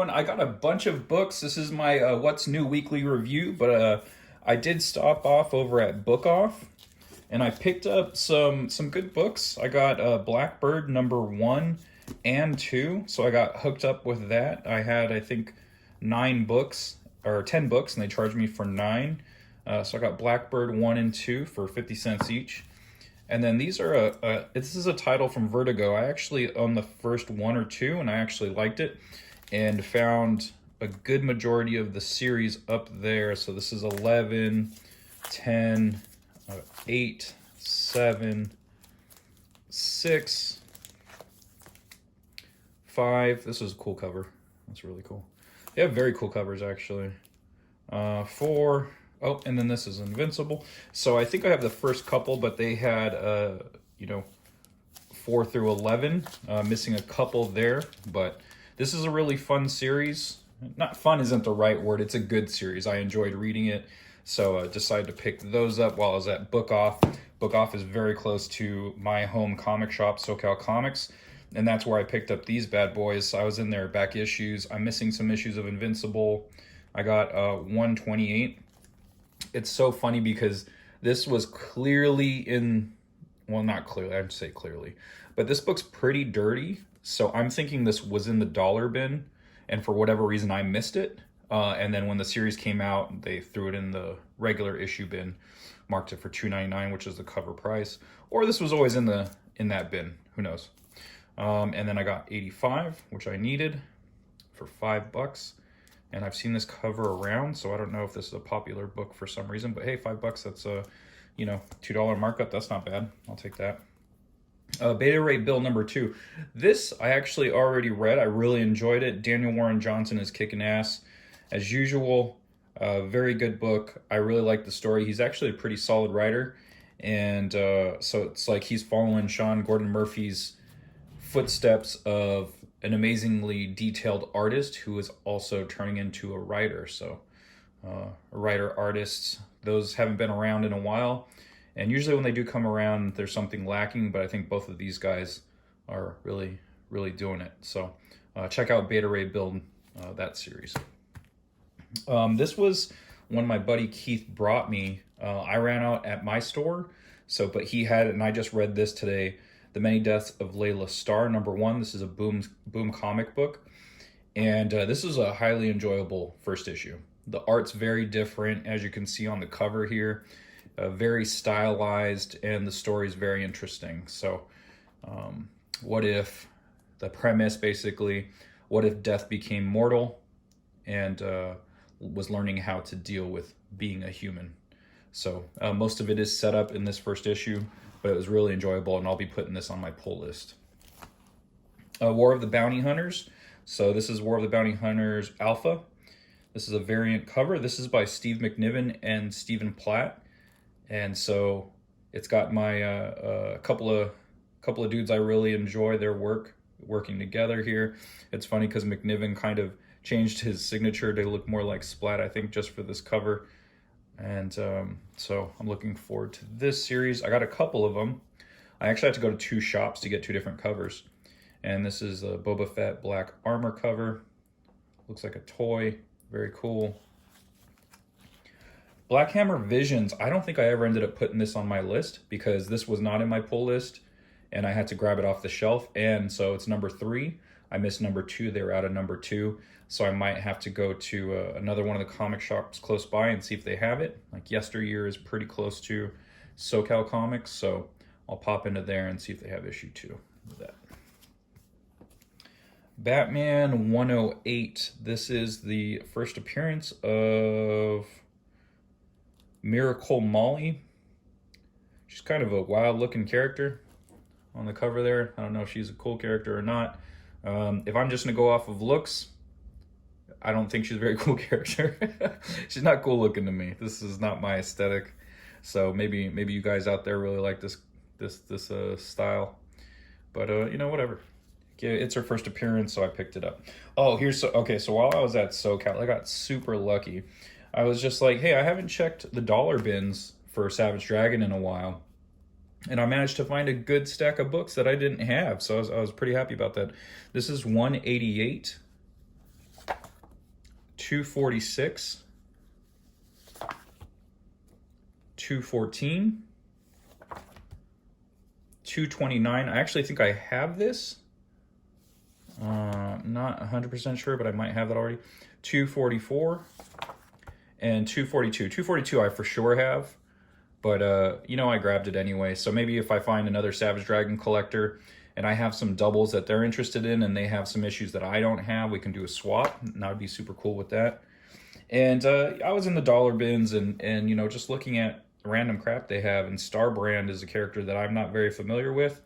everyone. I got a bunch of books. This is my What's New weekly review, but I did stop off over at Book Off, and I picked up some good books. I got Blackbird #1 and 2, so I got hooked up with that. I had, I think, 9 books, or 10 books, and they charged me for 9. So I got Blackbird 1 and 2 for 50 cents each. And then these are this is a title from Vertigo. I actually owned the first 1 or 2, and I actually liked it, and found a good majority of the series up there. So this is 11, 10, 8, 7, 6, 5. This is a cool cover. That's really cool. They have very cool covers, actually. 4. Oh, and then this is Invincible. So I think I have the first couple, but they had, 4 through 11, missing a couple there. But this is a really fun series. Not fun isn't the right word. It's a good series. I enjoyed reading it. So I decided to pick those up while I was at Book Off. Book Off is very close to my home comic shop, SoCal Comics. And that's where I picked up these bad boys. I was in their back issues. I'm missing some issues of Invincible. I got 128. It's so funny because this was clearly in, well, not clearly, I'd say clearly, but this book's pretty dirty. So I'm thinking this was in the dollar bin, and for whatever reason I missed it. And then when the series came out, they threw it in the regular issue bin, marked it for $2.99, which is the cover price. Or this was always in that bin, who knows. And then I got 85, which I needed, for $5. And I've seen this cover around, so I don't know if this is a popular book for some reason, but hey, $5, that's a, $2 markup. That's not bad. I'll take that. Beta Ray Bill #2. This I actually already read. I really enjoyed it. Daniel Warren Johnson is kicking ass as usual. Very good book. I really like the story. He's actually a pretty solid writer, and so it's like he's following Sean Gordon Murphy's footsteps of an amazingly detailed artist who is also turning into a writer. So a writer, artists, those haven't been around in a while, and usually when they do come around there's something lacking, but I think both of these guys are really doing it. So check out Beta Ray Build, that series. This was one my buddy Keith brought me. I ran out at my store, but he had it, and I just read this today. The Many Deaths of Layla, Starr #1. This is a Boom comic book, and this is a highly enjoyable first issue. The art's very different, as you can see on the cover here, very stylized, and the story is very interesting. So what if the premise, basically, what if death became mortal and was learning how to deal with being a human? So most of it is set up in this first issue, but it was really enjoyable, and I'll be putting this on my pull list. War of the Bounty Hunters. So this is War of the Bounty Hunters Alpha. This is a variant cover. This is by Steve McNiven and Stephen Platt, and so it's got my couple of dudes I really enjoy their work working together here. It's funny because McNiven kind of changed his signature to look more like Splat, I think, just for this cover. And so I'm looking forward to this series. I got a couple of them. I actually had to go to 2 shops to get 2 different covers. And this is a Boba Fett black armor cover. Looks like a toy. Very cool. Black Hammer Visions. I don't think I ever ended up putting this on my list because this was not in my pull list, and I had to grab it off the shelf. And so it's #3. I missed #2. They were out of #2. So I might have to go to another one of the comic shops close by and see if they have it. Like Yesteryear is pretty close to SoCal Comics, so I'll pop into there and see if they have issue 2 of that. Batman 108. This is the first appearance of Miracle Molly. She's kind of a wild-looking character on the cover there. I don't know if she's a cool character or not. If I'm just going to go off of looks, I don't think she's a very cool character. She's not cool looking to me. This is not my aesthetic. So maybe you guys out there really like this style. But whatever. Yeah, it's her first appearance, so I picked it up. Oh, so while I was at SoCal, I got super lucky. I was just like, hey, I haven't checked the dollar bins for Savage Dragon in a while. And I managed to find a good stack of books that I didn't have. So I was pretty happy about that. This is 188. 246, 214, 229. I actually think I have this. Not 100% sure, but I might have that already. 244 and 242. 242 I for sure have, but you know, I grabbed it anyway. So maybe if I find another Savage Dragon collector and I have some doubles that they're interested in and they have some issues that I don't have, we can do a swap, and I would be super cool with that. And I was in the dollar bins and you know, just looking at random crap they have, and Starr brand is a character that I'm not very familiar with.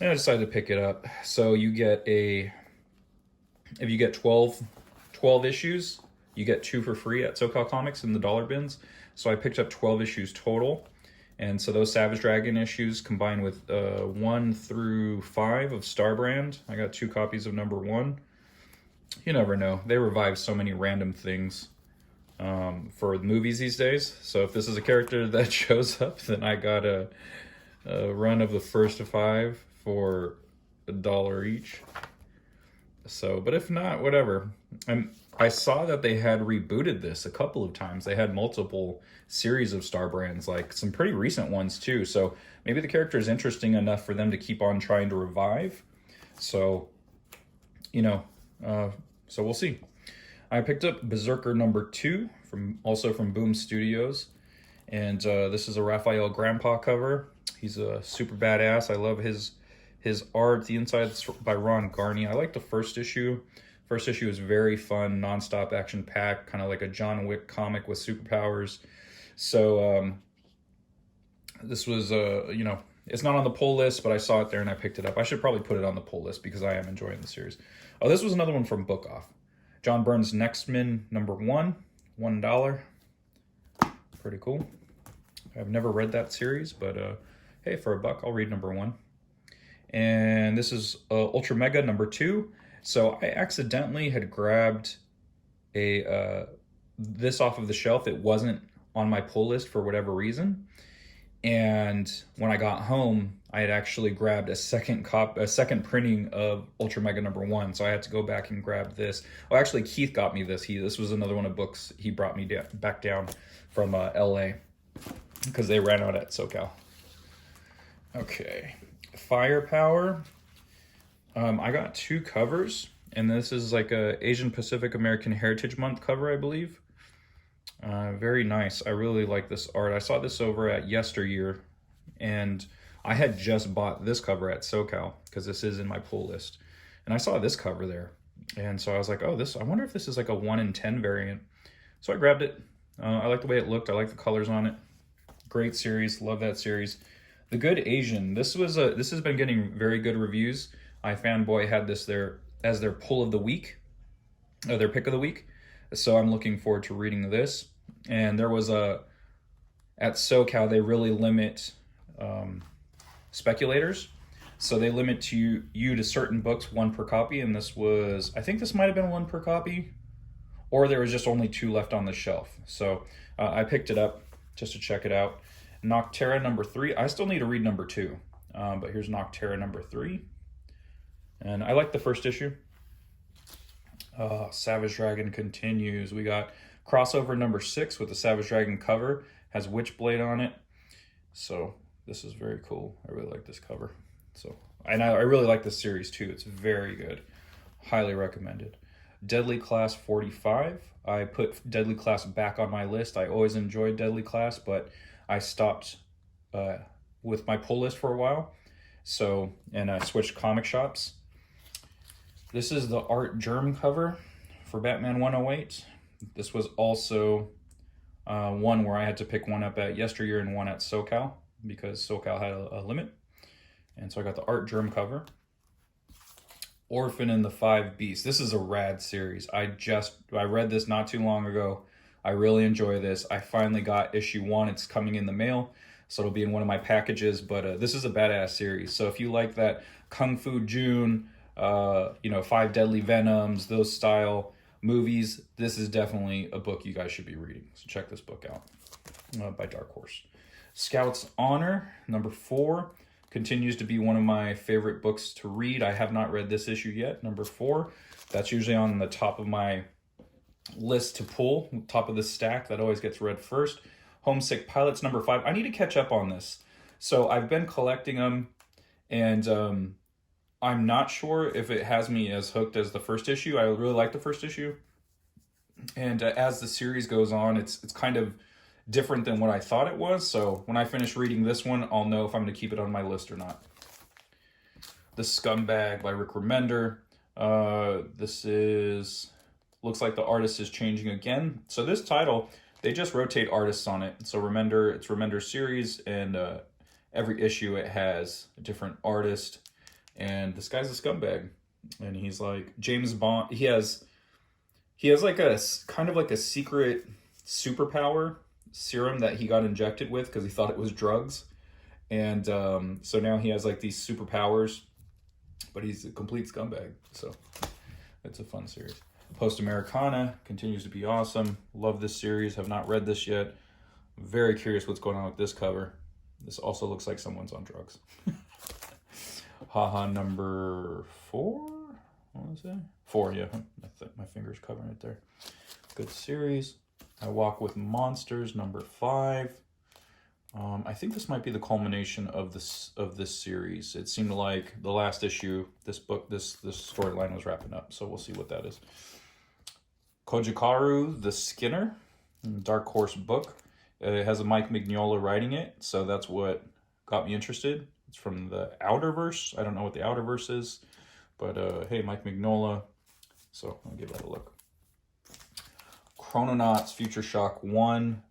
And I decided to pick it up. So you get if you get 12 issues, you get 2 for free at SoCal Comics in the dollar bins. So I picked up 12 issues total. And so those Savage Dragon issues combined with 1 through 5 of Starr brand. I got 2 copies of number 1. You never know. They revive so many random things for movies these days. So if this is a character that shows up, then I got a run of the first 5 for $1 each. So, but if not, whatever. I saw that they had rebooted this a couple of times. They had multiple series of Starr brands, like some pretty recent ones too. So maybe the character is interesting enough for them to keep on trying to revive. So, you know, so we'll see. I picked up Berserker number 2 also from Boom Studios. And this is a Raphael Grandpa cover. He's a super badass. I love his art. The inside's by Ron Garney. I like the first issue. First issue is very fun, non-stop action-packed, kind of like a John Wick comic with superpowers. So this was, you know, it's not on the pull list, but I saw it there and I picked it up. I should probably put it on the pull list because I am enjoying the series. Oh, this was another one from Book Off. John Byrne's Nextmen number 1, $1. Pretty cool. I've never read that series, but hey, for $1, I'll read number 1. And this is Ultra Mega number 2. So I accidentally had grabbed this off of the shelf. It wasn't on my pull list for whatever reason. And when I got home, I had actually grabbed a second printing of Ultra Mega number 1. So I had to go back and grab this. Oh, actually, Keith got me this. This was another one of books he brought me back down from LA because they ran out at SoCal. Okay, Firepower. I got 2 covers, and this is like a Asian Pacific American Heritage Month cover, I believe. Very nice. I really like this art. I saw this over at Yesteryear, and I had just bought this cover at SoCal because this is in my pull list, and I saw this cover there, and so I was like, oh, I wonder if this is like a 1 in 10 variant. So I grabbed it. I like the way it looked. I like the colors on it. Great series. Love that series. The Good Asian. This has been getting very good reviews. iFanboy had this there as their pull of the week, their pick of the week. So I'm looking forward to reading this. And there was at SoCal, they really limit speculators. So they limit you to certain books, 1 per copy. And this was, I think this might have been 1 per copy, or there was just only 2 left on the shelf. So I picked it up just to check it out. Noctera number 3. I still need to read number 2, but here's Noctera number 3. And I like the first issue. Savage Dragon continues. We got crossover number 6 with the Savage Dragon cover. Has Witchblade on it. So this is very cool. I really like this cover. So, and I really like this series too. It's very good. Highly recommended. Deadly Class 45. I put Deadly Class back on my list. I always enjoyed Deadly Class, but I stopped with my pull list for a while. So, and I switched comic shops. This is the Art Germ cover for Batman 108. This was also one where I had to pick one up at Yesteryear and one at SoCal because SoCal had a limit. And so I got the Art Germ cover. Orphan and the 5 Beasts. This is a rad series. I read this not too long ago. I really enjoy this. I finally got issue 1. It's coming in the mail, so it'll be in one of my packages. But this is a badass series. So if you like that Kung Fu June, 5 Deadly Venoms, those style movies, this is definitely a book you guys should be reading. So check this book out by Dark Horse. Scout's Honor, number 4, continues to be one of my favorite books to read. I have not read this issue yet, number 4. That's usually on the top of my list to pull, top of the stack. That always gets read first. Homesick Pilots number 5. I need to catch up on this. So I've been collecting them, and I'm not sure if it has me as hooked as the first issue. I really like the first issue. And as the series goes on, it's kind of different than what I thought it was. So when I finish reading this one, I'll know if I'm going to keep it on my list or not. The Scumbag by Rick Remender. This is... looks like the artist is changing again. So this title, they just rotate artists on it. So Remender, it's Remender's series, and every issue it has a different artist. And this guy's a scumbag. And he's like James Bond. He has like a kind of like a secret superpower serum that he got injected with because he thought it was drugs. And so now he has like these superpowers, but he's a complete scumbag. So it's a fun series. Post Americana continues to be awesome. Love this series. Have not read this yet. Very curious what's going on with this cover. This also looks like someone's on drugs. Haha number 4? What was that? 4, yeah. My finger's covering it there. Good series. I Walk with Monsters number 5. I think this might be the culmination of this series. It seemed like the last issue, this storyline was wrapping up. So we'll see what that is. Kojikaru the Skinner, Dark Horse book. It has a Mike Mignola writing it, so that's what got me interested. It's from the Outerverse. I don't know what the Outerverse is, but hey, Mike Mignola. So I'll give that a look. Chrononauts Future Shock 1,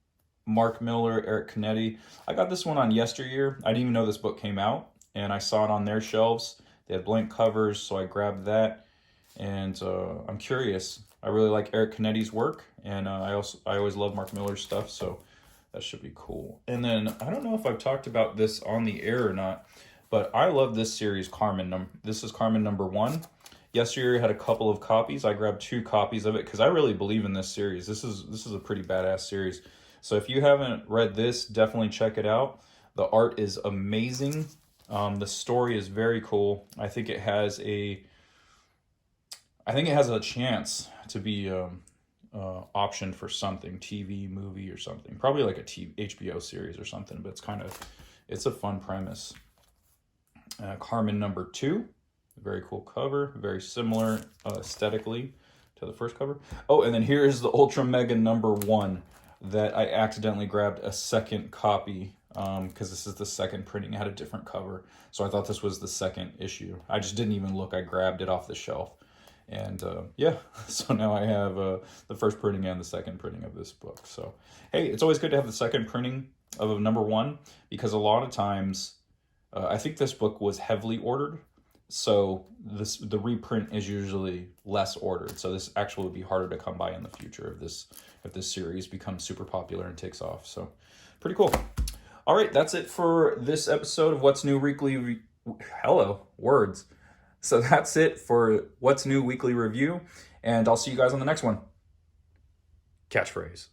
Mark Miller, Eric Canetti. I got this one on yesteryear. I didn't even know this book came out, and I saw it on their shelves. They had blank covers, so I grabbed that, and I'm curious. I really like Eric Canetti's work, and I always love Mark Miller's stuff, so that should be cool. And then, I don't know if I've talked about this on the air or not, but I love this series, Karmen. This is Karmen number 1. Yesterday I had a couple of copies. I grabbed 2 copies of it because I really believe in this series. This is a pretty badass series. So if you haven't read this, definitely check it out. The art is amazing. The story is very cool. I think it has a chance to be optioned for something, TV, movie, or something. Probably like a HBO series or something, but it's a fun premise. Karmen number 2, very cool cover, very similar aesthetically to the first cover. Oh, and then here is the Ultra Mega number 1 that I accidentally grabbed a second copy because this is the second printing. It had a different cover, so I thought this was the second issue. I just didn't even look. I grabbed it off the shelf. And yeah, so now I have the first printing and the second printing of this book. So, hey, it's always good to have the second printing of a number 1 because a lot of times, I think this book was heavily ordered. So the reprint is usually less ordered. So this actually would be harder to come by in the future if this series becomes super popular and takes off. So pretty cool. All right, that's it for this episode of What's New Weekly. Hello, words. So that's it for What's New Weekly Review, and I'll see you guys on the next one. Catchphrase.